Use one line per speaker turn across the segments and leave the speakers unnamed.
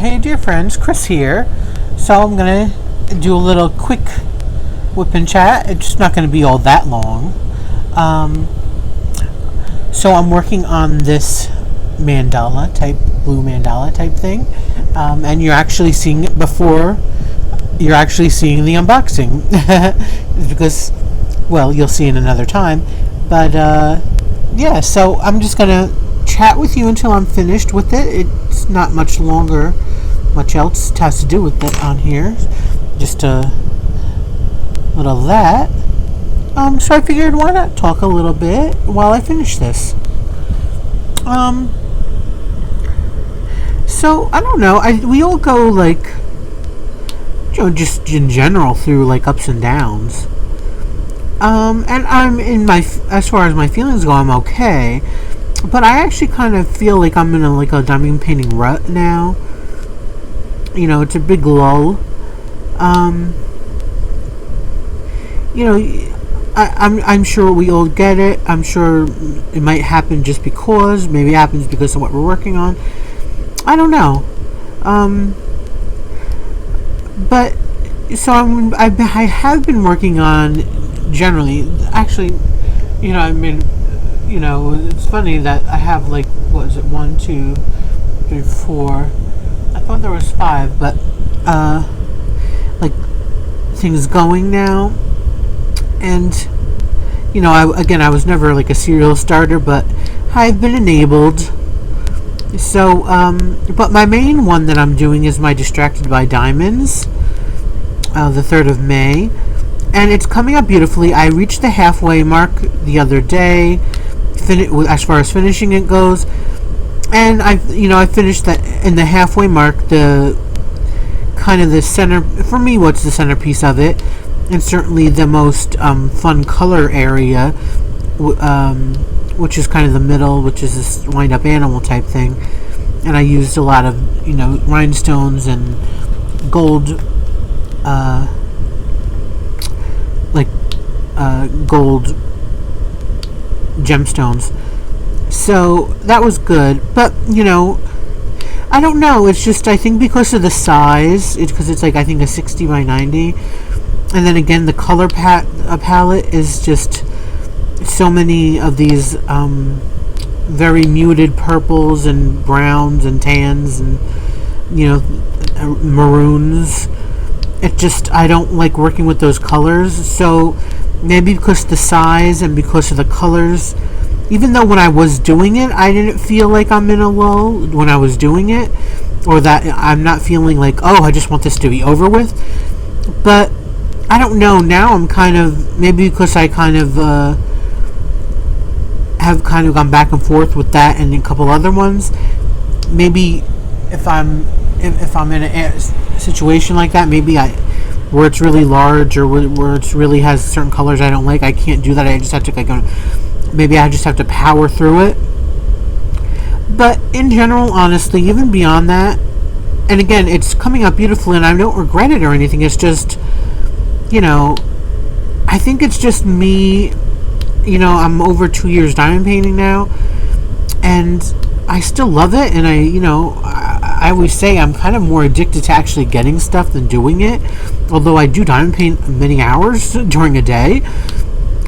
Hey dear friends, Chris here. So I'm gonna do a little quick WIP chat. It's not gonna be all that long. So I'm working on this blue mandala type thing, and you're actually seeing it before you're actually seeing the unboxing. Because, well, you'll see it another time. But yeah, so I'm just gonna chat with you until I'm finished with it. It's not much longer. Much else has to do with it on here. Just a little of that. So I figured, why not talk a little bit while I finish this. So I don't know. We all go like, just in general through like ups and downs. And I'm as far as my feelings go, I'm okay. But I actually kind of feel like I'm in a diamond painting rut now. It's a big lull. I'm sure we all get it. I'm sure it might happen just because. Maybe it happens because of what we're working on. I don't know. But so I have been working on generally. Actually, it's funny that I have what is it? 1, 2, 3, 4. I thought there was 5, but things going now. And I was never a serial starter, but I've been enabled. So, but my main one that I'm doing is my Distracted by Diamonds, the 3rd of May, and it's coming up beautifully. I reached the halfway mark the other day, as far as finishing it goes, and I finished that in the halfway mark. The kind of the center for me, what's the centerpiece of it, and certainly the most fun color area, which is kind of the middle, which is this wind-up animal type thing. And I used a lot of rhinestones and gold, gold gemstones. So that was good. But I don't know. It's just, I think because of the size, because it's I think a 60 by 90. And then again, the color palette is just so many of these very muted purples and browns and tans and maroons. I don't like working with those colors. So maybe because of the size and because of the colors, even though when I was doing it, I didn't feel like I'm in a lull when I was doing it, or that I'm not feeling I just want this to be over with. But I don't know, now I'm kind of, maybe because I kind of have kind of gone back and forth with that and a couple other ones. Maybe if I'm in a situation like that, maybe where it's really large, or where it really has certain colors I don't like, I can't do that. I just have to maybe I just have to power through it. But in general, honestly, even beyond that, and again, it's coming out beautifully and I don't regret it or anything. It's just, I think it's just me. I'm over 2 years diamond painting now, and I still love it. And I always say I'm kind of more addicted to actually getting stuff than doing it. Although I do diamond paint many hours during a day,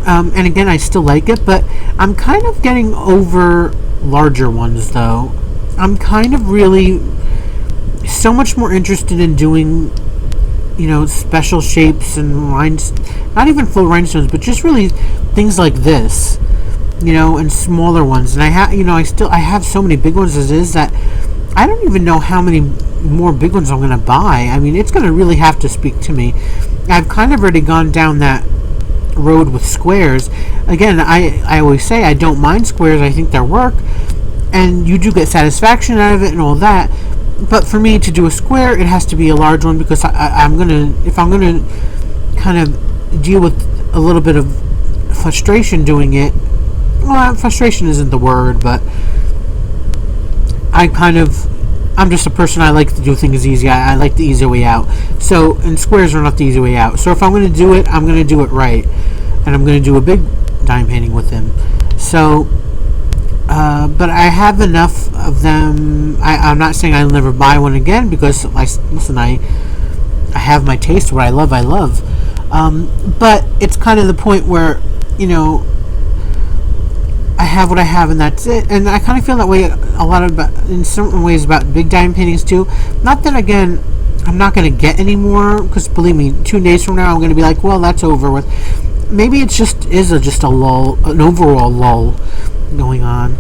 and again, I still like it. But I'm kind of getting over larger ones, though. I'm kind of really so much more interested in doing special shapes and not even full rhinestones, but just really things like this, and smaller ones. And I have so many big ones as is that I don't even know how many more big ones I'm going to buy. I mean, it's going to really have to speak to me. I've kind of already gone down that road with squares. Again, I always say I don't mind squares. I think they're work, and you do get satisfaction out of it and all that. But for me to do a square, it has to be a large one, because if I'm gonna kind of deal with a little bit of frustration doing it. Well, frustration isn't the word, but I'm just a person. I like to do things easy. I like the easy way out. So, and squares are not the easy way out. So if I'm going to do it, I'm going to do it right, and I'm going to do a big diamond painting with them. So But I have enough of them. I'm not saying I'll never buy one again, because I have my taste. What I love, I love. But it's kind of the point where, I have what I have, and that's it. And I kind of feel that way in certain ways about big diamond paintings too. Not that, again, I'm not going to get any more, because believe me, 2 days from now I'm going to be like, well, that's over with. Maybe it's just a lull, an overall lull going on,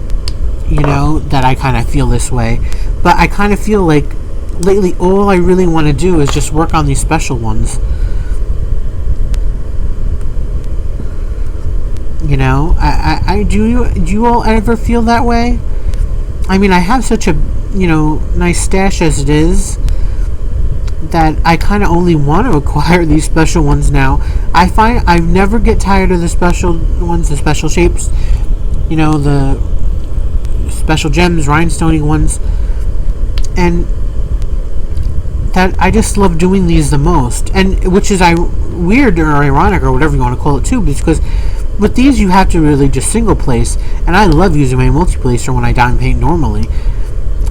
that I kind of feel this way. But I kind of feel like lately all I really want to do is just work on these special ones. Do you all ever feel that way? I mean, I have such a nice stash as it is, that I kind of only want to acquire these special ones now. I find I never get tired of the special ones, the special shapes, the special gems, rhinestoney ones, and that I just love doing these the most. And which is weird or ironic or whatever you want to call it too, because with these you have to really just single place, and I love using my multi-placer when I diamond paint normally.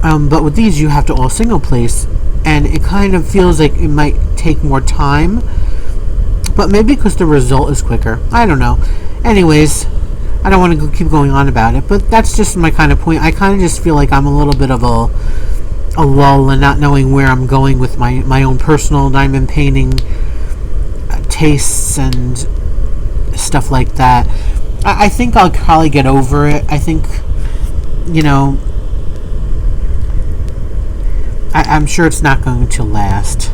But with these you have to all single place, and it kind of feels like it might take more time, but maybe because the result is quicker. I don't know. Anyways, I don't want to keep going on about it, but that's just my kind of point. I kind of just feel like I'm a little bit of a lull and not knowing where I'm going with my own personal diamond painting tastes and stuff like that. I think I'll probably get over it. I think, I'm sure it's not going to last.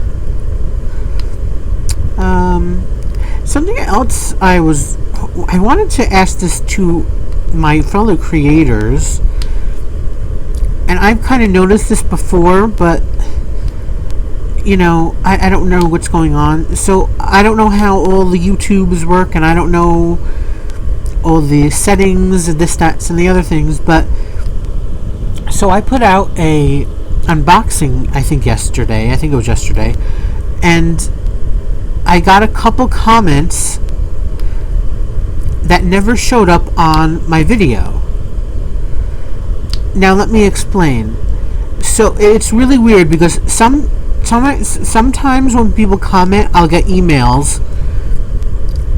Something else I wanted to ask this to my fellow creators, and I've kind of noticed this before, but I don't know what's going on. So I don't know how all the YouTubes work, and I don't know all the settings and this, that, and the other things, but so I put out a unboxing, I think it was yesterday, and I got a couple comments that never showed up on my video. Now let me explain. So it's really weird, because sometimes when people comment, I'll get emails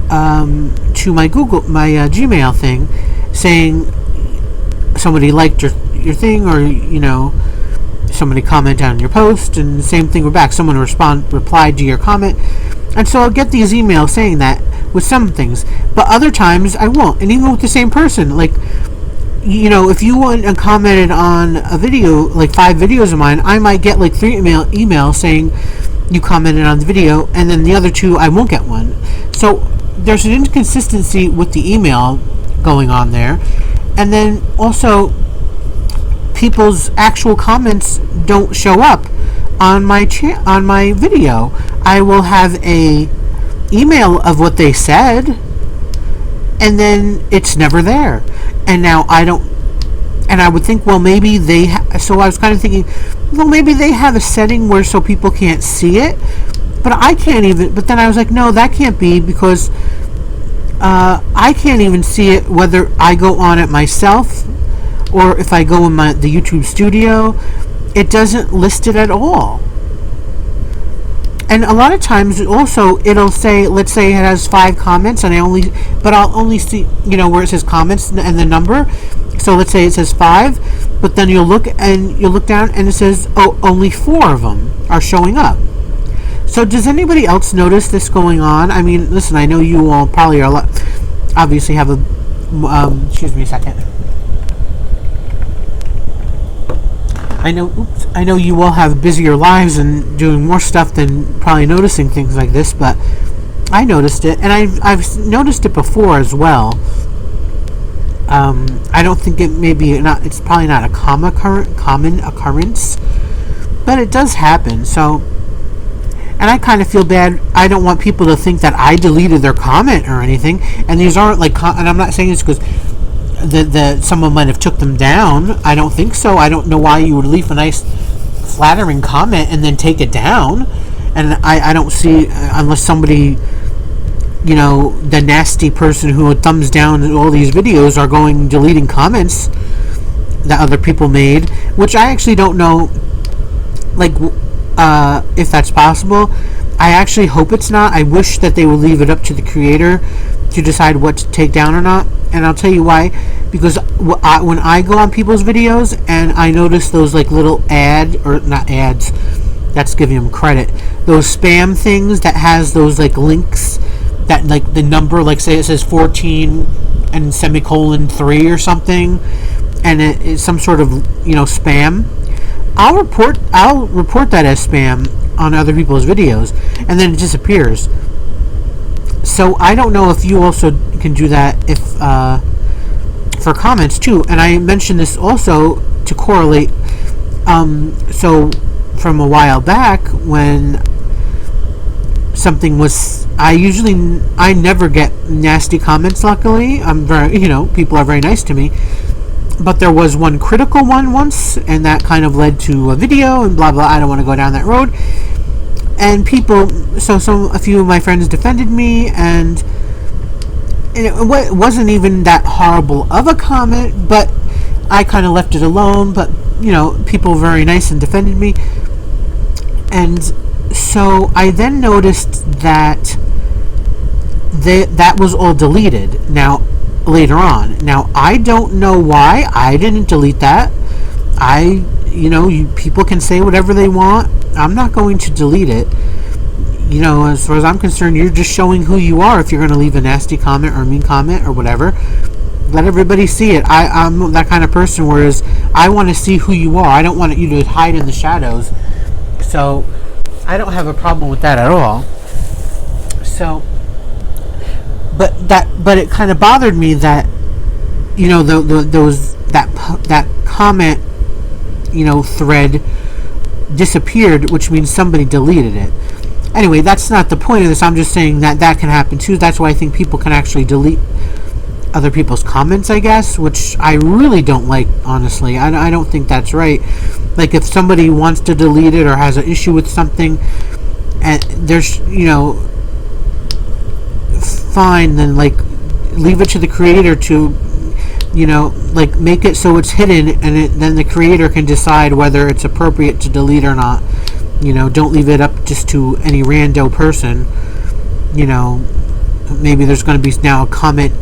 to my Gmail thing saying somebody liked your thing, or somebody commented on your post, and the same thing back. Someone replied to your comment, and so I'll get these emails saying that with some things, but other times I won't. And even with the same person, like, if you went and commented on a video, like 5 videos of mine, I might get like 3 emails saying you commented on the video, and then the other 2 I won't get one. So there's an inconsistency with the email going on there, and then also people's actual comments don't show up on my video. I will have a email of what they said, and then it's never there. And now I don't, and I would think, well, maybe so I was kind of thinking, well, maybe they have a setting where so people can't see it, but I can't even. But then I was like, no, that can't be, because I can't even see it whether I go on it myself or if I go in the YouTube studio. It doesn't list it at all. And a lot of times also it'll say, let's say it has 5 comments, and I'll only see, where it says comments and the number. So let's say it says 5, but then you'll look down and it says, oh, only 4 of them are showing up. So does anybody else notice this going on? I mean, listen, I know you all probably obviously have excuse me a second. I know you all have busier lives and doing more stuff than probably noticing things like this, but I noticed it, and I've noticed it before as well. I don't think it's probably not a common occurrence, but it does happen. So, and I kind of feel bad. I don't want people to think that I deleted their comment or anything, and these aren't like, and I'm not saying this because someone might have took them down. I don't think so. I don't know why you would leave a nice flattering comment and then take it down. And I don't see, unless somebody, the nasty person who thumbs down all these videos are deleting comments. that other people made, which I actually don't know, like, if that's possible. I actually hope it's not. I wish that they would leave it up to the creator to decide what to take down or not. And I'll tell you why. Because when I go on people's videos and I notice those like little not ads, that's giving them credit, those spam things that has those like links that like the number, like say it says 14 and semicolon 3 or something, and it's some sort of spam. I'll report that as spam on other people's videos, and then it disappears. So I don't know if you also can do that if for comments too. And I mentioned this also to correlate. So from a while back when something was, I never get nasty comments. Luckily, I'm very people are very nice to me. But there was one critical one once, and that kind of led to a video and blah blah. I don't want to go down that road. And a few of my friends defended me, and it wasn't even that horrible of a comment, but I kind of left it alone. But people were very nice and defended me, and so I then noticed that that was all deleted. Now later on. Now I don't know why I didn't delete that. People can say whatever they want. I'm not going to delete it. As far as I'm concerned, you're just showing who you are. If you're going to leave a nasty comment or a mean comment or whatever, let everybody see it. I'm that kind of person, whereas I want to see who you are. I don't want you to hide in the shadows. So I don't have a problem with that at all. So but it kind of bothered me that that comment thread disappeared, which means somebody deleted it. Anyway, that's not the point of this. I'm just saying that can happen too. That's why I think people can actually delete other people's comments, I guess, which I really don't like, honestly. I don't think that's right. Like, if somebody wants to delete it or has an issue with something, and there's fine, then like leave it to the creator to like make it so it's hidden, and then the creator can decide whether it's appropriate to delete or not. Don't leave it up just to any rando person. Maybe there's going to be now a comment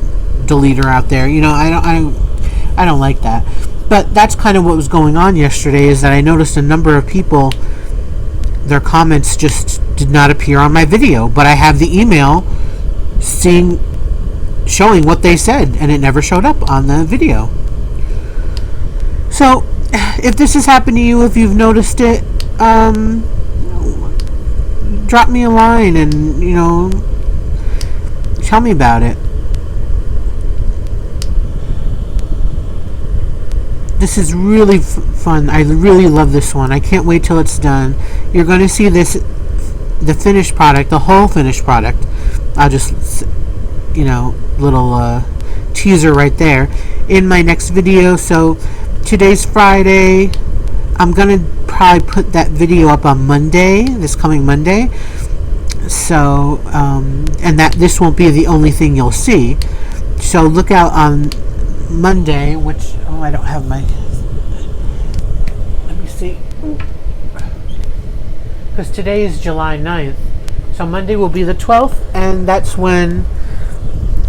deleter out there. I don't like that. But that's kind of what was going on yesterday, is that I noticed a number of people, their comments just did not appear on my video, but I have the email showing what they said, and it never showed up on the video. So if this has happened to you, if you've noticed it, drop me a line and tell me about it. This is really fun. I really love this one. I can't wait till it's done. You're going to see the finished product, the whole finished product. I'll just little teaser right there in my next video. So today's Friday. I'm gonna probably put that video up on Monday, this coming Monday. So and that this won't be the only thing you'll see. So look out on Monday, which I don't have my, let me see, because today is July 9th. So Monday will be the 12th, and that's when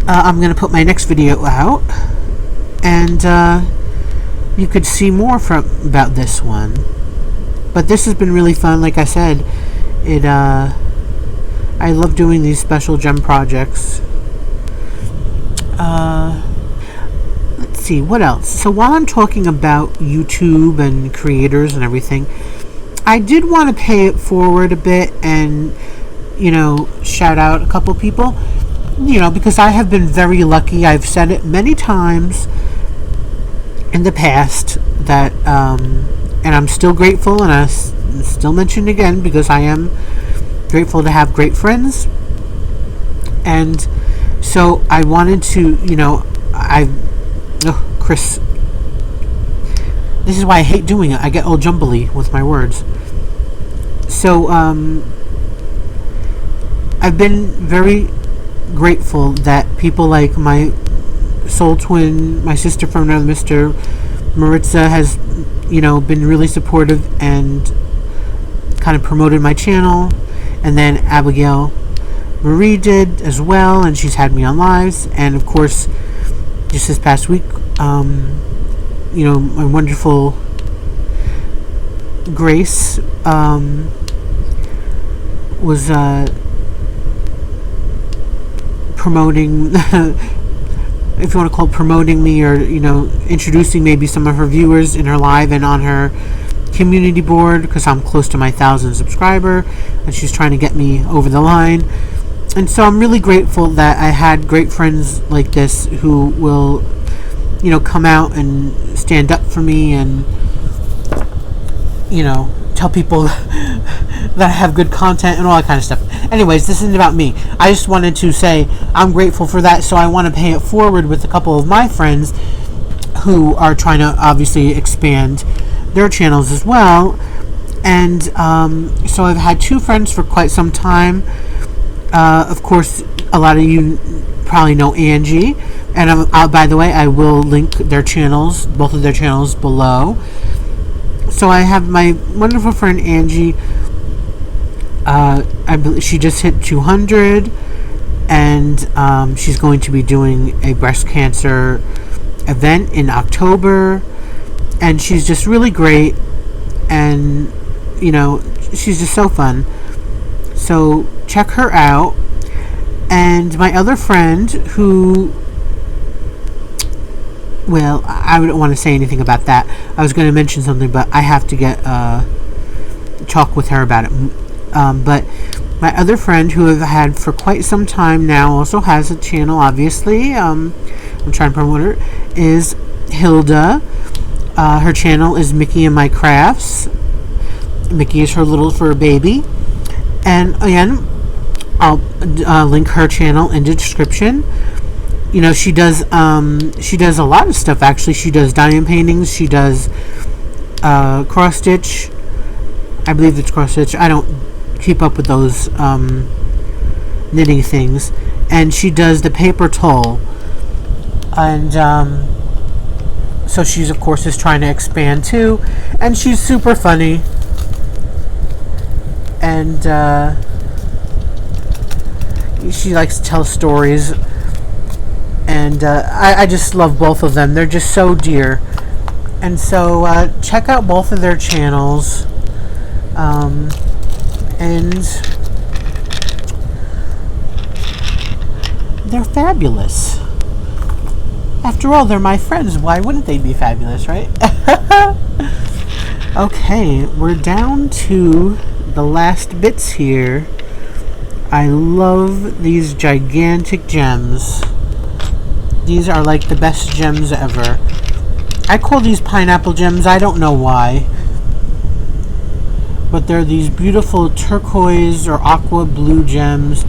I'm going to put my next video out, and you could see more about this one. But this has been really fun. Like I said, I love doing these special gem projects. Let's see, what else? So while I'm talking about YouTube and creators and everything, I did want to pay it forward a bit and shout out a couple people, because I have been very lucky. I've said it many times in the past that, and I'm still grateful, and I still mention it again because I am grateful to have great friends. And so I wanted to, Chris, this is why I hate doing it. I get all jumbly with my words. So, I've been very grateful that people like my soul twin, my sister from another mister, Maritza has, been really supportive and kind of promoted my channel. And then Abigail Marie did as well, and she's had me on lives. And of course, just this past week, my wonderful Grace was promoting, if you want to call it promoting me, or introducing maybe some of her viewers in her live and on her community board, because I'm close to my 1,000 subscriber, and she's trying to get me over the line. And so I'm really grateful that I had great friends like this who will come out and stand up for me, and tell people that I have good content and all that kind of stuff. Anyways, this isn't about me. I just wanted to say I'm grateful for that, so I want to pay it forward with a couple of my friends who are trying to obviously expand their channels as well. And so I've had two friends for quite some time. Of course, a lot of you probably know Angie, and by the way, I will link their channels, both of their channels, below. So I have my wonderful friend Angie. I believe she just hit 200, and she's going to be doing a breast cancer event in October, and she's just really great, and she's just so fun. So check her out. And my other friend who, well, I don't want to say anything about that. I was going to mention something, but I have to get talk with her about it. But my other friend, who I've had for quite some time now, also has a channel, obviously. I'm trying to promote her, is Hilda. Her channel is Mickey and My Crafts. Mickey is her little fur baby. And again, I'll link her channel in the description. She does a lot of stuff, actually. She does diamond paintings. She does cross stitch. I believe it's cross stitch. I don't keep up with those knitting things. And she does the paper tulle. And so she's, of course, is trying to expand too. And she's super funny. And she likes to tell stories. And I just love both of them. They're just so dear. And so check out both of their channels. And they're fabulous. After all, they're my friends. Why wouldn't they be fabulous, right? Okay, we're down to the last bits here. I love these gigantic gems. These are like the best gems ever. I call these pineapple gems. I don't know why. But they're these beautiful turquoise or aqua blue gems.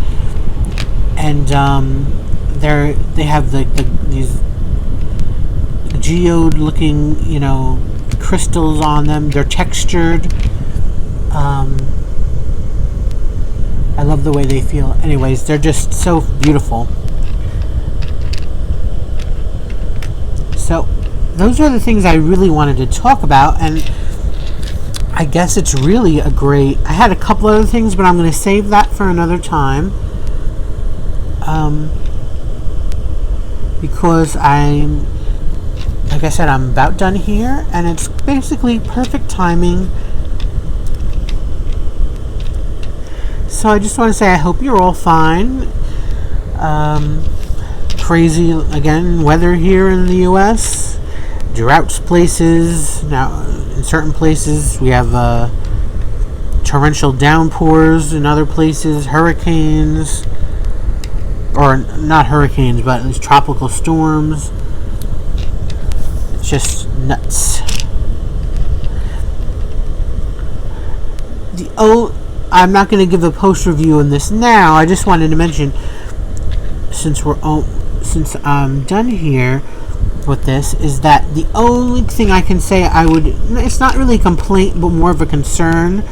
And they have these geode looking, crystals on them. They're textured. I love the way they feel. Anyways, they're just so beautiful. So those are the things I really wanted to talk about, and I guess it's really a great... I had a couple other things, but I'm going to save that for another time. Because like I said, I'm about done here, and it's basically perfect timing. So I just want to say I hope you're all fine. Crazy, again, weather here in the U.S. Droughts places. Now, in certain places, we have torrential downpours. In other places, hurricanes. Or not hurricanes, but at least tropical storms. It's just nuts. I'm not going to give a post review on this now. I just wanted to mention, since I'm done here with this, is that the only thing I can say it's not really a complaint, but more of a concern,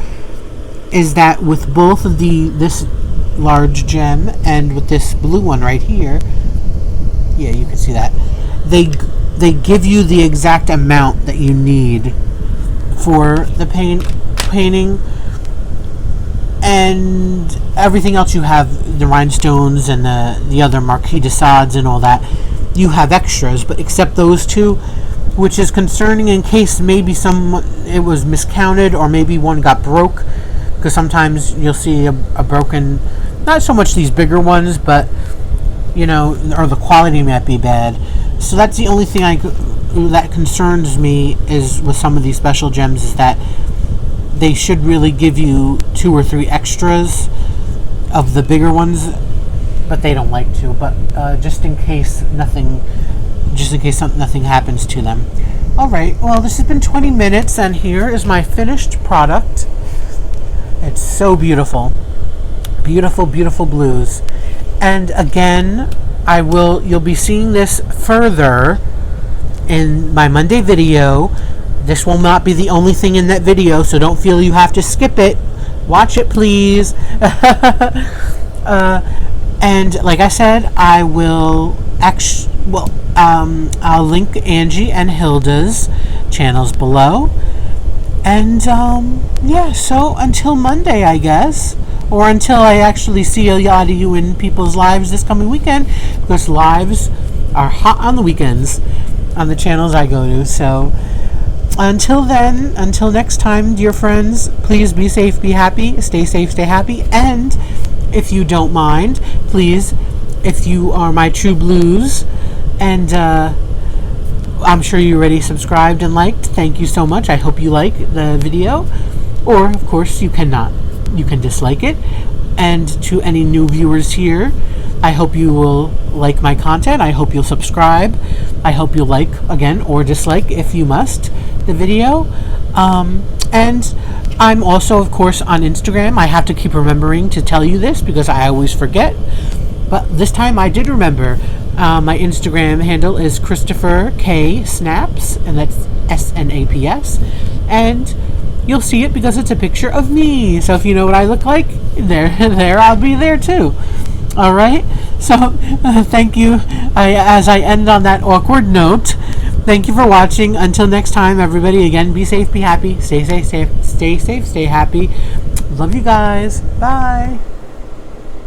is that with both of this large gem and with this blue one right here, yeah, you can see that, they give you the exact amount that you need for the painting, and everything else you have, the rhinestones and the other Marquis de Sades and all that, you have extras, but except those two, which is concerning in case maybe it was miscounted, or maybe one got broke, because sometimes you'll see a broken, not so much these bigger ones, but or the quality might be bad. So that's the only thing that concerns me is with some of these special gems, is that they should really give you 2 or 3 extras of the bigger ones, but they don't like to. But just in case nothing happens to them. All right. Well, this has been 20 minutes, and here is my finished product. It's so beautiful, beautiful, beautiful blues. And again, you'll be seeing this further in my Monday video. This will not be the only thing in that video, so don't feel you have to skip it. Watch it, please. And like I said, I will I'll link Angie and Hilda's channels below. And so until Monday, I guess, or until I actually see a lot of you in people's lives this coming weekend, because lives are hot on the weekends on the channels I go to. So until then, until next time, dear friends, please be safe, be happy, stay safe, stay happy. And if you don't mind, please, if you are my true blues, and I'm sure you already subscribed and liked, thank you so much. I hope you like the video, or of course you cannot. You can dislike it. And to any new viewers here, I hope you will like my content. I hope you'll subscribe. I hope you'll like, again, or dislike if you must, the video. And I'm also, of course, on Instagram. I have to keep remembering to tell you this because I always forget. But this time I did remember. My Instagram handle is Christopher K Snaps, and that's SNAPS. And you'll see it because it's a picture of me. So if you know what I look like, there I'll be there too. All right. So thank you. As I end on that awkward note, thank you for watching. Until next time, everybody. Again, be safe, be happy, stay safe, stay happy. Love you guys. Bye.